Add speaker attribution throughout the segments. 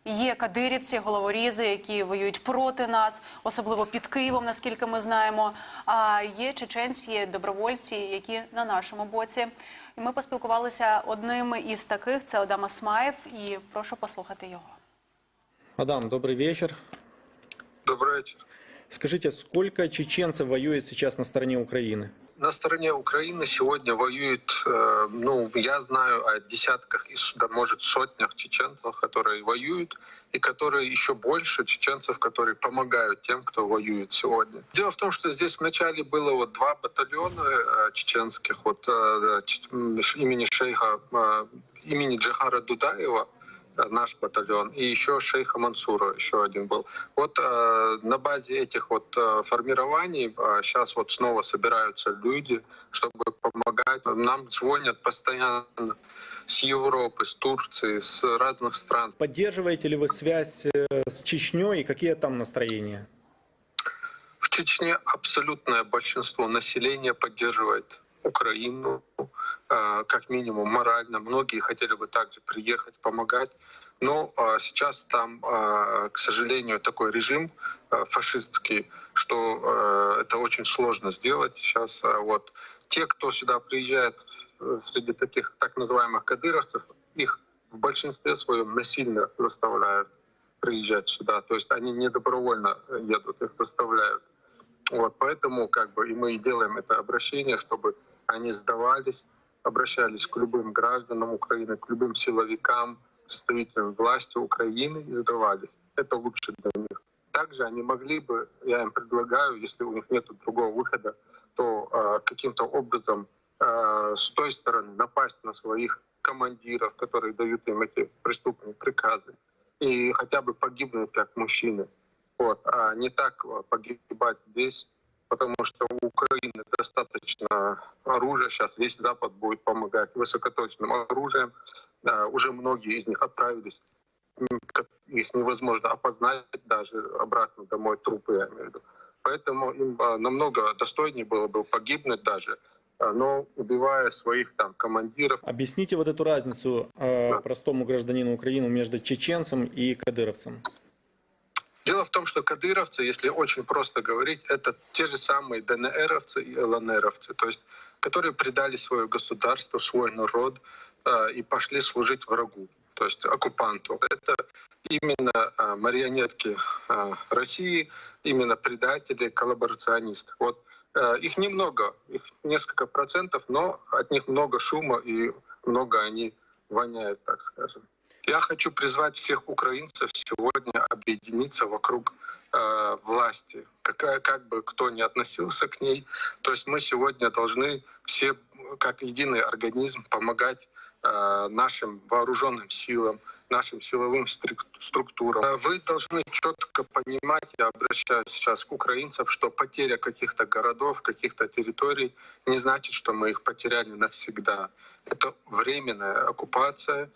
Speaker 1: є кадирівці, головорізи, які воюють проти нас, особливо під Києвом, наскільки ми знаємо. А є чеченці, є добровольці, які на нашому боці. І ми поспілкувалися одним із таких, це Адам Асмаєв, і прошу послухати його.
Speaker 2: Адам, добрый вечер.
Speaker 3: Добрый вечер.
Speaker 2: Скажите, сколько чеченцев воюет сейчас на стороне Украины?
Speaker 3: На стороне Украины сегодня воюет, я знаю о десятках, да, может, сотнях чеченцев, которые воюют, и которые еще больше чеченцев, которые помогают тем, кто воюет сегодня. Дело в том, что здесь вначале было два батальона чеченских, имени шейха, имени Джахара Дудаева, наш батальон, и еще шейха Мансура, еще один был. На базе этих формирований сейчас снова собираются люди, чтобы помогать. Нам звонят постоянно с Европы, с Турции, с разных стран.
Speaker 2: Поддерживаете ли вы связь с Чечней и какие там настроения?
Speaker 3: В Чечне абсолютное большинство населения поддерживает Украину, как минимум морально. Многие хотели бы также приехать, помогать. Но сейчас там, к сожалению, такой режим фашистский, что это очень сложно сделать сейчас. Те, кто сюда приезжает среди таких так называемых кадыровцев, их в большинстве своем насильно заставляют приезжать сюда. То есть они не добровольно едут, их заставляют. Поэтому и мы делаем это обращение, чтобы они сдавались, обращались к любым гражданам Украины, к любым силовикам, представителям власти Украины и сдавались. Это лучше для них. Также они могли бы, я им предлагаю, если у них нет другого выхода, то каким-то образом с той стороны напасть на своих командиров, которые дают им эти преступные приказы, и хотя бы погибнуть как мужчины. А не так погибать здесь, потому что у Украины достаточно оружия. Сейчас весь Запад будет помогать высокоточным оружием. Уже многие из них отправились. Их невозможно опознать даже обратно домой, трупы, я имею в виду. Поэтому им намного достойнее было бы погибнуть даже, но убивая своих командиров.
Speaker 2: Объясните эту разницу простому гражданину Украины между чеченцем и кадыровцем.
Speaker 3: Дело в том, что кадыровцы, если очень просто говорить, это те же самые ДНРовцы и ЛНРовцы, то есть которые предали свое государство, свой народ и пошли служить врагу, то есть оккупанту. Это именно марионетки России, именно предатели, коллаборационисты. Их немного, их несколько процентов, но от них много шума и много они воняют, так скажем. Я хочу призвать всех украинцев сегодня объединиться вокруг власти, как бы кто ни относился к ней. То есть мы сегодня должны все, как единый организм, помогать нашим вооруженным силам, нашим силовым структурам. Вы должны четко понимать, я обращаюсь сейчас к украинцам, что потеря каких-то городов, каких-то территорий не значит, что мы их потеряли навсегда. Это временная оккупация.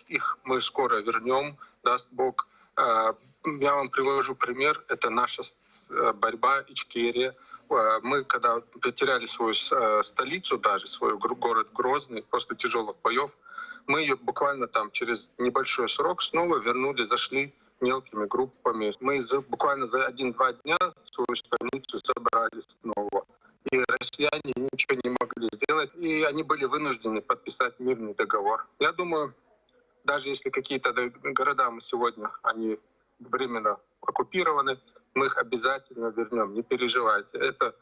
Speaker 3: Их мы скоро вернем, даст Бог. Я вам привожу пример. Это наша борьба, Ичкерия. Мы, когда потеряли свою столицу, даже свой город Грозный, после тяжелых боев, мы ее буквально через небольшой срок снова вернули, зашли мелкими группами. Мы буквально за 1-2 дня свою столицу собрали снова. И россияне ничего не могли сделать, и они были вынуждены подписать мирный договор. Я думаю, даже если какие-то города мы сегодня, они временно оккупированы, мы их обязательно вернем, не переживайте. Это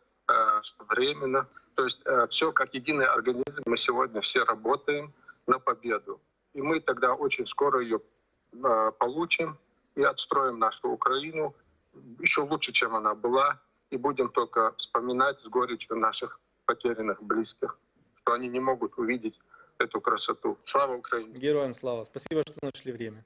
Speaker 3: временно. То есть все как единый организм, мы сегодня все работаем на победу. И мы тогда очень скоро ее получим и отстроим нашу Украину еще лучше, чем она была. И будем только вспоминать с горечью наших потерянных близких, что они не могут увидеть эту красоту. Слава Украине!
Speaker 2: Героям слава! Спасибо, что нашли время.